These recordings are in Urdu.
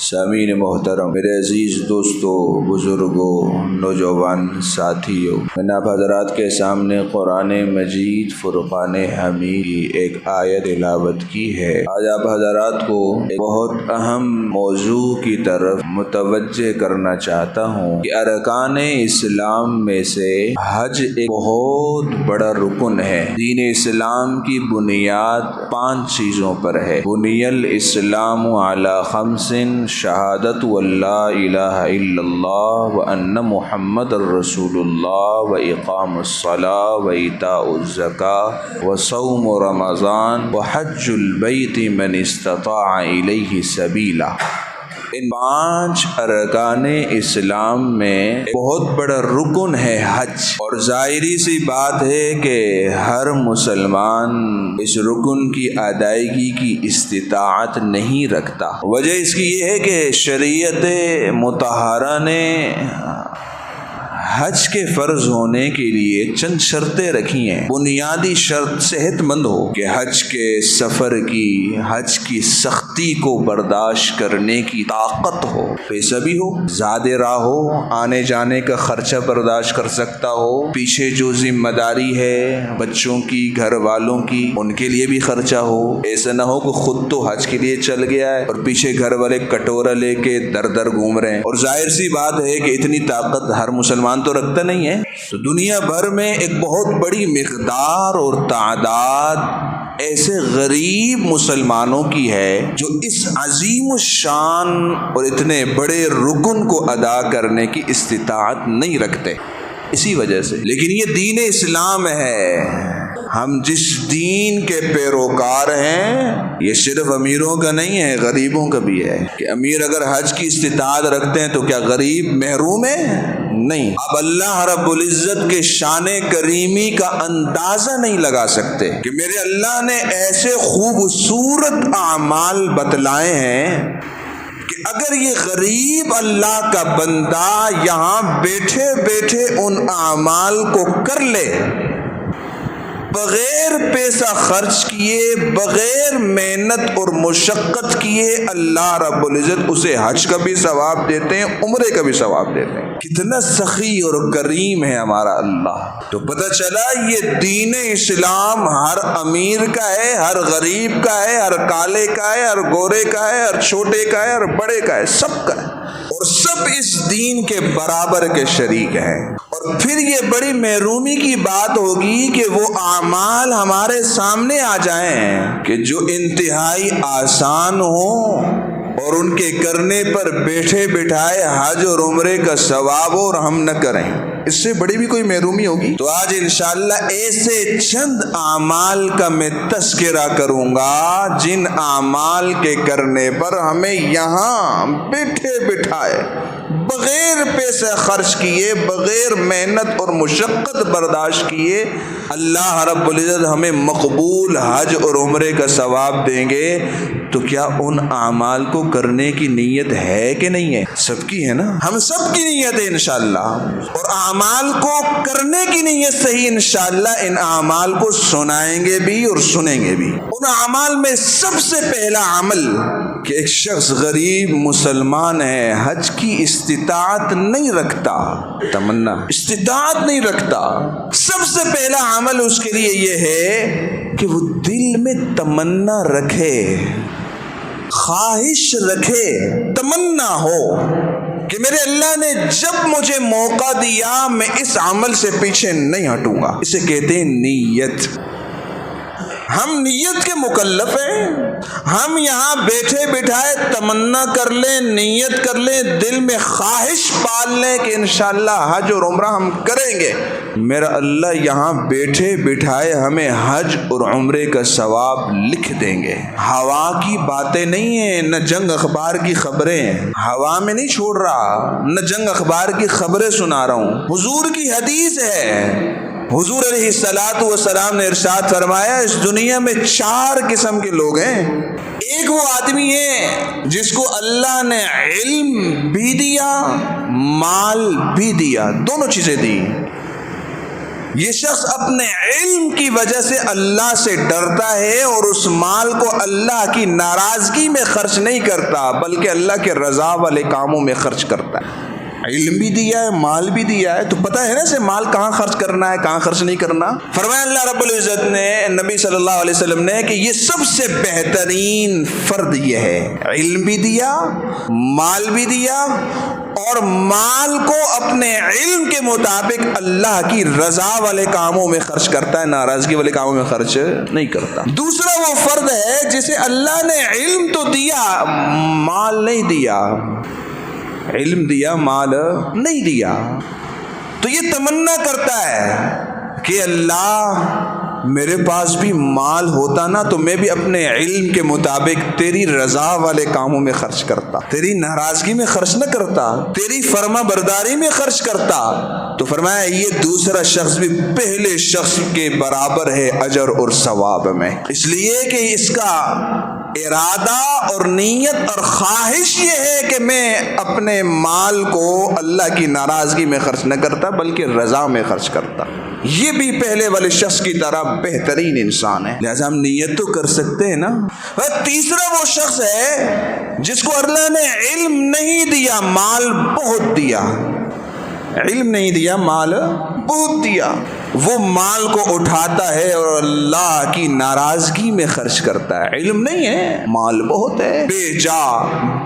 سامعین محترم، میرے عزیز دوستوں، بزرگوں، نوجوان ساتھیوں، میں نے آپ حضرات کے سامنے قرآن مجید فرقان حمید کی ایک آیت تلاوت کی ہے۔ آج آپ حضرات کو ایک بہت اہم موضوع کی طرف متوجہ کرنا چاہتا ہوں کہ ارکان اسلام میں سے حج ایک بہت بڑا رکن ہے۔ دین اسلام کی بنیاد 5 چیزوں پر ہے۔ بنی الاسلام علی 5: شہادت واللہ الہ الا اللہ وان محمد الرسول اللہ واقام الصلاۃ وایتاء الزکاۃ وصوم رمضان وحج البیت من استطاع الیہ سبیلا۔ ان 5 ارکان اسلام میں بہت بڑا رکن ہے حج، اور ظاہری سی بات ہے کہ ہر مسلمان اس رکن کی ادائیگی کی استطاعت نہیں رکھتا۔ وجہ اس کی یہ ہے کہ شریعت مطہرہ نے حج کے فرض ہونے کے لیے چند شرطیں رکھی ہیں۔ بنیادی شرط صحت مند ہو، کہ حج کے سفر کی، حج کی سختی کو برداشت کرنے کی طاقت ہو، پیسہ بھی ہو، زیادہ راہ ہو، آنے جانے کا خرچہ برداشت کر سکتا ہو، پیچھے جو ذمہ داری ہے بچوں کی، گھر والوں کی، ان کے لیے بھی خرچہ ہو۔ ایسا نہ ہو کہ خود تو حج کے لیے چل گیا ہے اور پیچھے گھر والے کٹورا لے کے در در گھوم رہے ہیں، اور ظاہر سی بات ہے کہ اتنی طاقت ہر مسلمان تو رکھتا نہیں ہے۔ تو دنیا بھر میں ایک بہت بڑی مقدار اور تعداد ایسے غریب مسلمانوں کی ہے جو اس عظیم الشان اور اتنے بڑے رکن کو ادا کرنے کی استطاعت نہیں رکھتے، اسی وجہ سے۔ لیکن یہ دین اسلام ہے، ہم جس دین کے پیروکار ہیں یہ صرف امیروں کا نہیں ہے، غریبوں کا بھی ہے۔ کہ امیر اگر حج کی استطاعت رکھتے ہیں تو کیا غریب محروم ہے؟ نہیں۔ اب اللہ رب العزت کے شان کریمی کا اندازہ نہیں لگا سکتے کہ میرے اللہ نے ایسے خوبصورت اعمال بتلائے ہیں کہ اگر یہ غریب اللہ کا بندہ یہاں بیٹھے بیٹھے ان اعمال کو کر لے، بغیر پیسہ خرچ کیے، بغیر محنت اور مشقت کیے، اللہ رب العزت اسے حج کا بھی ثواب دیتے ہیں، عمرے کا بھی ثواب دیتے ہیں۔ کتنا سخی اور کریم ہے ہمارا اللہ۔ تو پتہ چلا یہ دین اسلام ہر امیر کا ہے، ہر غریب کا ہے، ہر کالے کا ہے، ہر گورے کا ہے، ہر چھوٹے کا ہے، ہر بڑے کا ہے، سب کا ہے، اور سب اس دین کے برابر کے شریک ہیں۔ اور پھر یہ بڑی محرومی کی بات ہوگی کہ وہ اعمال ہمارے سامنے آ جائیں کہ جو انتہائی آسان ہوں اور ان کے کرنے پر بیٹھے بٹھائے حج اور عمرے کا ثواب ہو اور ہم نہ کریں، اس سے بڑی بھی کوئی محرومی ہوگی۔ تو آج انشاءاللہ ایسے چند اعمال کا میں تذکرہ کروں گا جن اعمال کے کرنے پر ہمیں یہاں بیٹھے بٹھائے، بغیر پیسہ خرچ کیے، بغیر محنت اور مشقت برداشت کیے، اللہ رب العزت ہمیں مقبول حج اور عمرے کا ثواب دیں گے۔ تو کیا ان اعمال کو کرنے کی نیت ہے کہ نہیں ہے؟ سب کی ہے نا، ہم سب کی نیت ہے انشاءاللہ، اور اعمال کو کرنے کی نیت سے ہی انشاءاللہ ان اعمال کو سنائیں گے بھی اور سنیں گے بھی۔ ان اعمال میں سب سے پہلا عمل کہ ایک شخص غریب مسلمان ہے، حج کی استطاعت نہیں رکھتا، تمنا استطاعت نہیں رکھتا، سب سے پہلا عمل اس کے لیے یہ ہے کہ وہ دل میں تمنا رکھے، خواہش رکھے، تمنا ہو کہ میرے اللہ نے جب مجھے موقع دیا میں اس عمل سے پیچھے نہیں ہٹوں گا۔ اسے کہتے ہیں نیت۔ ہم نیت کے مکلف ہیں، ہم یہاں بیٹھے بٹھائے تمنا کر لیں، نیت کر لیں، دل میں خواہش پال لیں کہ انشاءاللہ حج اور عمرہ ہم کریں گے، میرا اللہ یہاں بیٹھے بٹھائے ہمیں حج اور عمرے کا ثواب لکھ دیں گے۔ ہوا کی باتیں نہیں ہیں، نہ جنگ اخبار کی خبریں ہیں، ہوا میں نہیں چھوڑ رہا، نہ جنگ اخبار کی خبریں سنا رہا ہوں، حضور کی حدیث ہے۔ حضور علیہ السلام نے ارشاد فرمایا اس دنیا میں 4 قسم کے لوگ ہیں۔ ایک وہ آدمی ہے جس کو اللہ نے علم بھی دیا، مال بھی دیا، دونوں چیزیں دی۔ یہ شخص اپنے علم کی وجہ سے اللہ سے ڈرتا ہے اور اس مال کو اللہ کی ناراضگی میں خرچ نہیں کرتا بلکہ اللہ کے رضا والے کاموں میں خرچ کرتا ہے۔ علم بھی دیا ہے، مال بھی دیا ہے، تو پتہ ہے نا سے مال کہاں خرچ کرنا ہے، کہاں خرچ نہیں کرنا۔ فرمایا اللہ رب العزت نے، نبی صلی اللہ علیہ وسلم نے، کہ یہ سب سے بہترین فرد یہ ہے، علم بھی دیا، مال بھی دیا، اور مال کو اپنے علم کے مطابق اللہ کی رضا والے کاموں میں خرچ کرتا ہے، ناراضگی والے کاموں میں خرچ نہیں کرتا۔ دوسرا وہ فرد ہے جسے اللہ نے علم تو دیا، مال نہیں دیا، علم دیا، مال نہیں دیا، تو یہ تمنا کرتا ہے کہ اللہ میرے پاس بھی مال ہوتا نا تو میں بھی اپنے علم کے مطابق تیری رضا والے کاموں میں خرچ کرتا، تیری ناراضگی میں خرچ نہ کرتا، تیری فرما برداری میں خرچ کرتا۔ تو فرمایا یہ دوسرا شخص بھی پہلے شخص کے برابر ہے اجر اور ثواب میں، اس لیے کہ اس کا ارادہ اور نیت اور خواہش یہ ہے کہ میں اپنے مال کو اللہ کی ناراضگی میں خرچ نہ کرتا بلکہ رضا میں خرچ کرتا۔ یہ بھی پہلے والے شخص کی طرح بہترین انسان ہے، لہذا ہم نیت تو کر سکتے ہیں نا۔ اور تیسرا وہ شخص ہے جس کو اللہ نے علم نہیں دیا، مال بہت دیا، علم نہیں دیا، مال بہت دیا، وہ مال کو اٹھاتا ہے اور اللہ کی ناراضگی میں خرچ کرتا ہے۔ علم نہیں ہے، مال بہت ہے، بے جا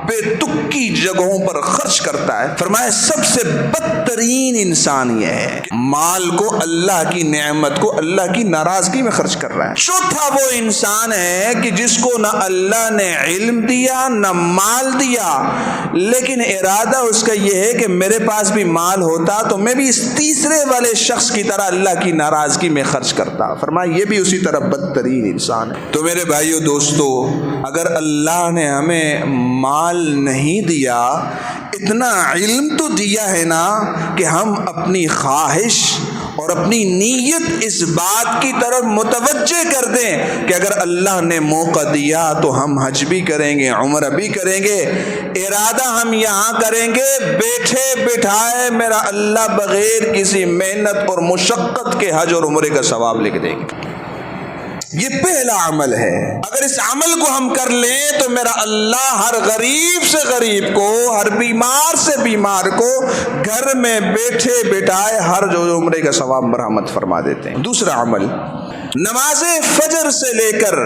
بے تکی جگہوں پر خرچ کرتا ہے۔ فرمایا سب سے بدترین انسان یہ ہے کہ مال کو، اللہ کی نعمت کو اللہ کی ناراضگی میں خرچ کر رہا ہے۔ چوتھا وہ انسان ہے کہ جس کو نہ اللہ نے علم دیا نہ مال دیا، لیکن ارادہ اس کا یہ ہے کہ میرے پاس بھی مال ہوتا تو میں بھی اس تیسرے والے شخص کی طرح اللہ کی ناراضگی میں خرچ کرتا۔ فرمایا یہ بھی اسی طرح بدترین انسان ہے۔ تو میرے بھائیو دوستو، اگر اللہ نے ہمیں مال نہیں دیا، اتنا علم تو دیا ہے نا کہ ہم اپنی خواہش اور اپنی نیت اس بات کی طرف متوجہ کر دیں کہ اگر اللہ نے موقع دیا تو ہم حج بھی کریں گے، عمرہ بھی کریں گے، ارادہ ہم یہاں کریں گے، بیٹھے بٹھائے میرا اللہ بغیر کسی محنت اور مشقت کے حج اور عمرے کا ثواب لکھ دیں گے۔ یہ پہلا عمل ہے، اگر اس عمل کو ہم کر لیں تو میرا اللہ ہر غریب سے غریب کو، ہر بیمار سے بیمار کو گھر میں بیٹھے بٹھائے ہر جو عمرے کا ثواب مرحمت فرما دیتے ہیں۔ دوسرا عمل، نماز فجر سے لے کر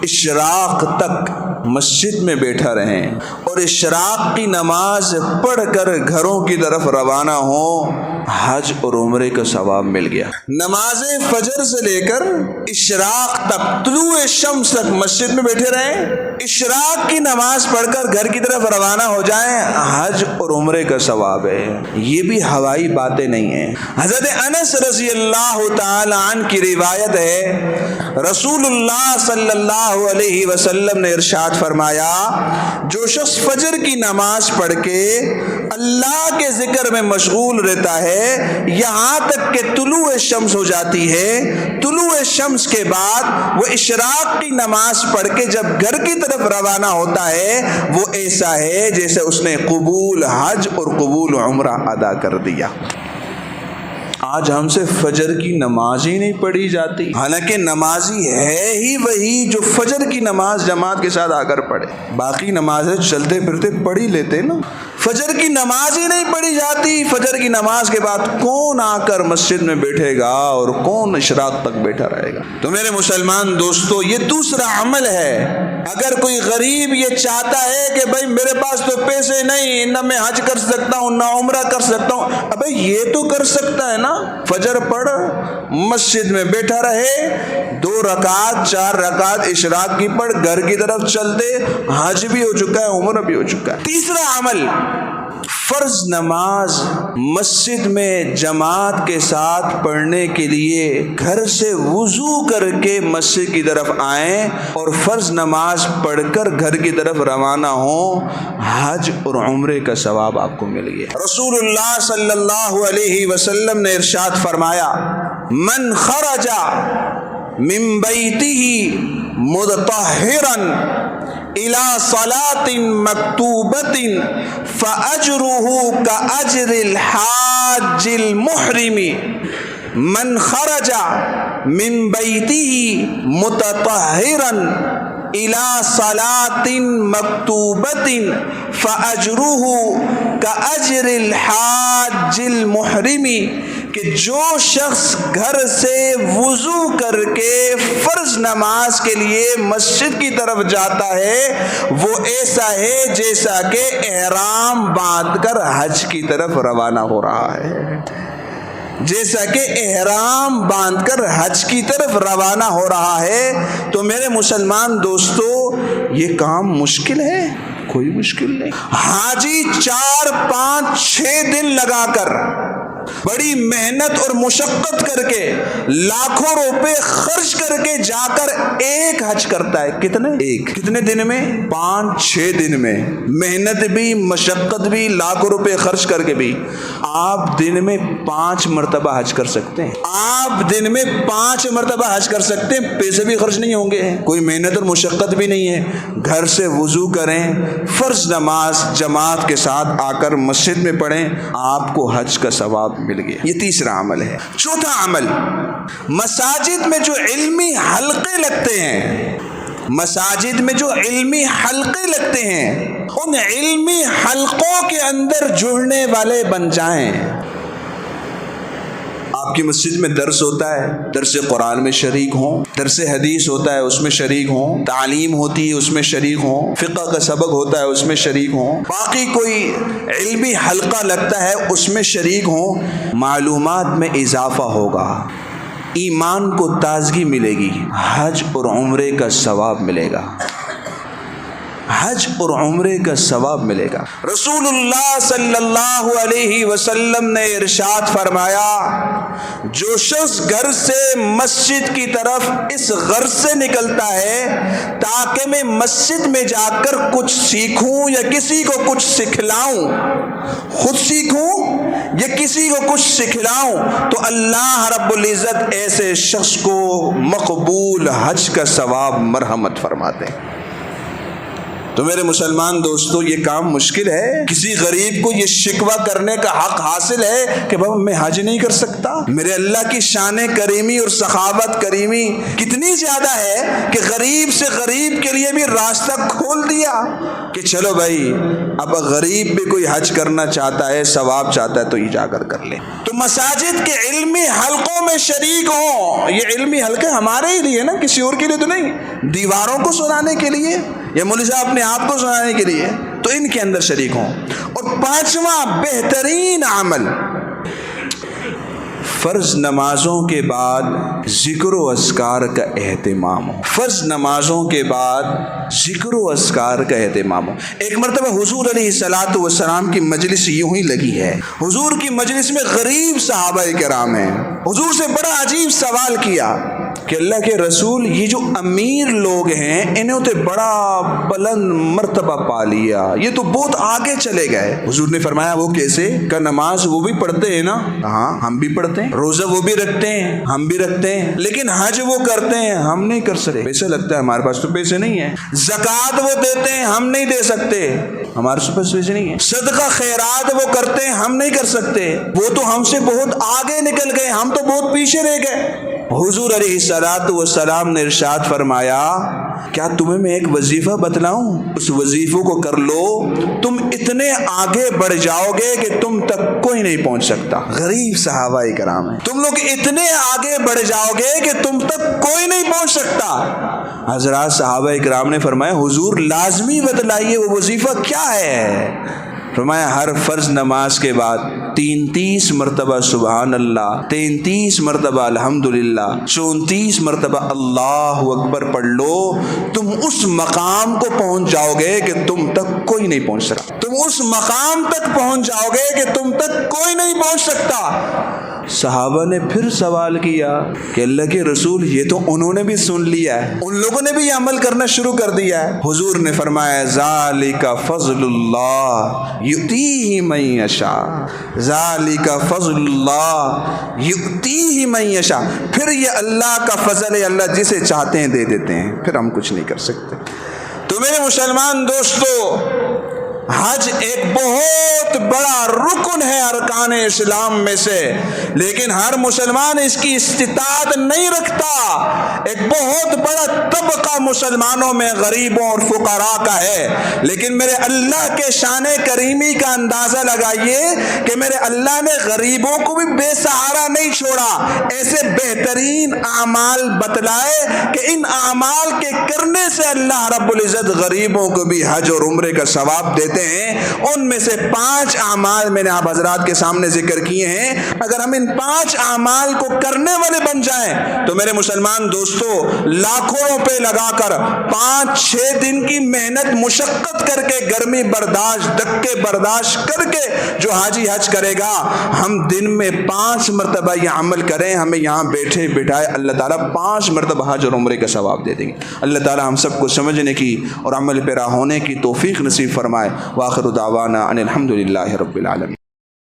اشراق تک مسجد میں بیٹھا رہیں اور اشراق کی نماز پڑھ کر گھروں کی طرف روانہ ہوں، حج اور عمرے کا ثواب مل گیا۔ نماز فجر سے لے کر اشراق تک، طلوع شمس تک مسجد میں بیٹھے رہیں، اشراق کی نماز پڑھ کر گھر کی طرف روانہ ہو جائیں، حج اور عمرے کا ثواب ہے۔ یہ بھی ہوائی باتیں نہیں ہیں۔ حضرت انس رضی اللہ تعالی عنہ کی روایت ہے، رسول اللہ صلی اللہ علیہ وسلم نے ارشاد فرمایا، جو شخص فجر کی نماز پڑھ کے اللہ کے ذکر میں مشغول رہتا ہے یہاں تک کہ طلوع شمس ہو جاتی ہے، طلوع شمس کے بعد وہ اشراق کی نماز پڑھ کے جب گھر کی طرف روانہ ہوتا ہے، وہ ایسا ہے جیسے اس نے قبول حج اور قبول عمرہ ادا کر دیا۔ آج ہم سے فجر کی نماز ہی نہیں پڑھی جاتی، حالانکہ نمازی ہے ہی وہی جو فجر کی نماز جماعت کے ساتھ آ کر پڑھے، باقی نمازیں چلتے پھرتے پڑھ ہی لیتے نا۔ فجر کی نماز ہی نہیں پڑھی جاتی، فجر کی نماز کے بعد کون آ کر مسجد میں بیٹھے گا اور کون اشراق تک بیٹھا رہے گا؟ تو میرے مسلمان دوستو، یہ دوسرا عمل ہے۔ اگر کوئی غریب یہ چاہتا ہے کہ بھائی میرے پاس تو پیسے نہیں، نہ میں حج کر سکتا ہوں نہ عمرہ کر سکتا ہوں، ابے یہ تو کر سکتا ہے نا، فجر پڑھ مسجد میں بیٹھا رہے، 2 رکعت 4 رکعت اشراق کی پڑھ، گھر کی طرف چل دے، حج بھی ہو چکا ہے عمرہ بھی ہو چکا ہے۔ تیسرا عمل، فرض نماز مسجد میں جماعت کے ساتھ پڑھنے کے لیے گھر سے وضو کر کے مسجد کی طرف آئیں اور فرض نماز پڑھ کر گھر کی طرف روانہ ہوں، حج اور عمرے کا ثواب آپ کو مل گیا۔ رسول اللہ صلی اللہ علیہ وسلم نے ارشاد فرمایا، من خرج من بیتہ متطہرا الى صلاة مکتوبة فأجرہ کأجر الحاج المحرم من خرج من بیتہ متطہرا الى صلاة مکتوبة فأجرہ کأجر الحاج المحرم، کہ جو شخص گھر سے وضو کر کے فرض نماز کے لیے مسجد کی طرف جاتا ہے وہ ایسا ہے جیسا کہ احرام باندھ کر حج کی طرف روانہ ہو رہا ہے، جیسا کہ احرام باندھ کر حج کی طرف روانہ ہو رہا ہے۔ تو میرے مسلمان دوستو، یہ کام مشکل ہے؟ کوئی مشکل نہیں۔ حاجی 4 5 6 دن لگا کر، بڑی محنت اور مشقت کر کے، لاکھوں روپے خرچ کر کے جا کر ایک حج کرتا ہے۔ کتنے دن میں؟ 5 6 دن میں، محنت بھی، مشقت بھی، لاکھوں روپے خرچ کر کے بھی۔ آپ دن میں 5 مرتبہ حج کر سکتے ہیں، آپ دن میں 5 مرتبہ حج کر سکتے ہیں، پیسے بھی خرچ نہیں ہوں گے، کوئی محنت اور مشقت بھی نہیں ہے۔ گھر سے وضو کریں، فرض نماز جماعت کے ساتھ آ کر مسجد میں پڑھیں، آپ کو حج کا ثواب مل گیا۔ یہ تیسرا عمل ہے۔ چوتھا عمل، مساجد میں جو علمی حلقے لگتے ہیں، مساجد میں جو علمی حلقے لگتے ہیں، ان علمی حلقوں کے اندر جڑنے والے بن جائیں۔ آپ کی مسجد میں درس ہوتا ہے، درس قرآن میں شریک ہوں، درس حدیث ہوتا ہے اس میں شریک ہوں، تعلیم ہوتی ہے اس میں شریک ہوں، فقہ کا سبق ہوتا ہے اس میں شریک ہوں، باقی کوئی علمی حلقہ لگتا ہے اس میں شریک ہوں۔ معلومات میں اضافہ ہوگا، ایمان کو تازگی ملے گی، حج اور عمرے کا ثواب ملے گا، حج اور عمرے کا ثواب ملے گا۔ رسول اللہ صلی اللہ علیہ وسلم نے ارشاد فرمایا، جو شخص گھر سے مسجد کی طرف اس غرض سے نکلتا ہے تاکہ میں مسجد میں جا کر کچھ سیکھوں یا کسی کو کچھ سکھلاؤں، خود سیکھوں یا کسی کو کچھ سکھلاؤں، تو اللہ رب العزت ایسے شخص کو مقبول حج کا ثواب مرحمت فرماتے ہیں۔ تو میرے مسلمان دوستو، یہ کام مشکل ہے؟ کسی غریب کو یہ شکوہ کرنے کا حق حاصل ہے کہ بابا میں حج نہیں کر سکتا؟ میرے اللہ کی شان کریمی اور سخاوت کریمی کتنی زیادہ ہے کہ غریب سے غریب کے لیے بھی راستہ کھول دیا کہ چلو بھائی، اب غریب بھی کوئی حج کرنا چاہتا ہے، ثواب چاہتا ہے تو یہ جا کر لے۔ تو مساجد کے علمی حلقوں میں شریک ہوں۔ یہ علمی حلقے ہمارے ہی لیے نا، کسی اور کے لیے تو نہیں، دیواروں کو سنانے کے لیے یا مولوی صاحب اپنے آپ کو سنانے کے لیے، تو ان کے اندر شریک ہوں۔ اور 5واں بہترین عمل، فرض نمازوں کے بعد ذکر و اذکار کا اہتمام ہو۔ فرض نمازوں کے بعد ذکر و اذکار کا اہتمام ہو۔ ایک مرتبہ حضور علیہ الصلوۃ والسلام کی مجلس یوں ہی لگی ہے، حضور کی مجلس میں غریب صحابہ کرام ہیں، حضور سے بڑا عجیب سوال کیا کہ اللہ کے رسول، یہ جو امیر لوگ ہیں انہوں نے بڑا بلند مرتبہ پا لیا، یہ تو بہت آگے چلے گئے۔ حضور نے فرمایا وہ کیسے؟ کہ نماز وہ بھی پڑھتے ہیں نا؟ ہاں ہم بھی پڑھتے ہیں، روزہ وہ بھی رکھتے ہیں، ہم بھی رکھتے ہیں، لیکن حج وہ کرتے ہیں، ہم نہیں کر سکتے، پیسے لگتا ہے، ہمارے پاس تو پیسے نہیں ہیں۔ زکوٰۃ وہ دیتے ہیں، ہم نہیں دے سکتے، ہمارے پاس پیسے نہیں ہیں۔ صدقہ خیرات وہ کرتے ہیں، ہم نہیں کر سکتے، وہ تو ہم سے بہت آگے نکل گئے، ہم تو بہت پیچھے رہ گئے۔ حضور علیہ الصلوۃ والسلام نے ارشاد فرمایا، کیا تمہیں میں ایک وظیفہ بتلاؤں؟ اس وظیفوں کو کر لو، تم اتنے آگے بڑھ جاؤ گے کہ تم تک کوئی نہیں پہنچ سکتا۔ غریب صحابہ کرام ہیں، تم لوگ اتنے آگے بڑھ جاؤ گے کہ تم تک کوئی نہیں پہنچ سکتا۔ حضرات صحابہ کرام نے فرمایا، حضور لازمی بتلائیے وہ وظیفہ کیا ہے؟ فرمایا ہر فرض نماز کے بعد 33 مرتبہ سبحان اللہ، 33 مرتبہ الحمدللہ، 34 مرتبہ اللہ اکبر پڑھ لو، تم اس مقام کو پہنچ جاؤ گے کہ تم تک کوئی نہیں پہنچ سکتا۔ تم اس مقام تک پہنچ جاؤ گے کہ تم تک کوئی نہیں پہنچ سکتا۔ صحابہ نے پھر سوال کیا کہ اللہ کے رسول، یہ تو انہوں نے بھی سن لیا ہے، ان لوگوں نے بھی یہ عمل کرنا شروع کر دیا ہے۔ حضور نے فرمایا، ذالک فضل اللہ یؤتیہ من یشاء، ذالک فضل اللہ یؤتیہ من یشاء۔ پھر یہ اللہ کا فضل ہے، اللہ جسے چاہتے ہیں دے دیتے ہیں، پھر ہم کچھ نہیں کر سکتے۔ تو میرے مسلمان دوستو، حج ایک بہت بہت بڑا رکن ہے ارکان اسلام میں سے، لیکن ہر مسلمان اس کی استطاعت نہیں رکھتا۔ ایک بہت بڑا طبقہ مسلمانوں میں غریبوں اور فقراء کا ہے، لیکن میرے اللہ کے شان کریمی کا اندازہ لگائیے کہ میرے اللہ نے غریبوں کو بھی بے سہارا نہیں چھوڑا، ایسے بہترین اعمال بتلائے کہ ان اعمال کے کرنے سے اللہ رب العزت غریبوں کو بھی حج اور عمرے کا ثواب دیتے ہیں۔ ان میں سے 5 اعمال میں نے آپ حضرات کے سامنے ذکر کیے ہیں۔ اگر ہم ان 5 اعمال کو کرنے والے بن جائیں تو میرے مسلمان دوستو، لاکھوں روپے لگا کر 5-6 دن کی محنت مشقت کر کے، گرمی برداشت، دھکے برداشت کر کے جو حاجی حج کرے گا، ہم دن میں 5 مرتبہ یہ عمل کریں، ہمیں یہاں بیٹھے بٹھائے اللہ تعالیٰ 5 مرتبہ حج اور عمرے کا ثواب دے دیں گے۔ اللہ تعالیٰ ہم سب کو سمجھنے کی اور عمل پیرا ہونے کی توفیق نصیب فرمائے۔ وآخر دعوانا ان الحمد للہ رب العالمین۔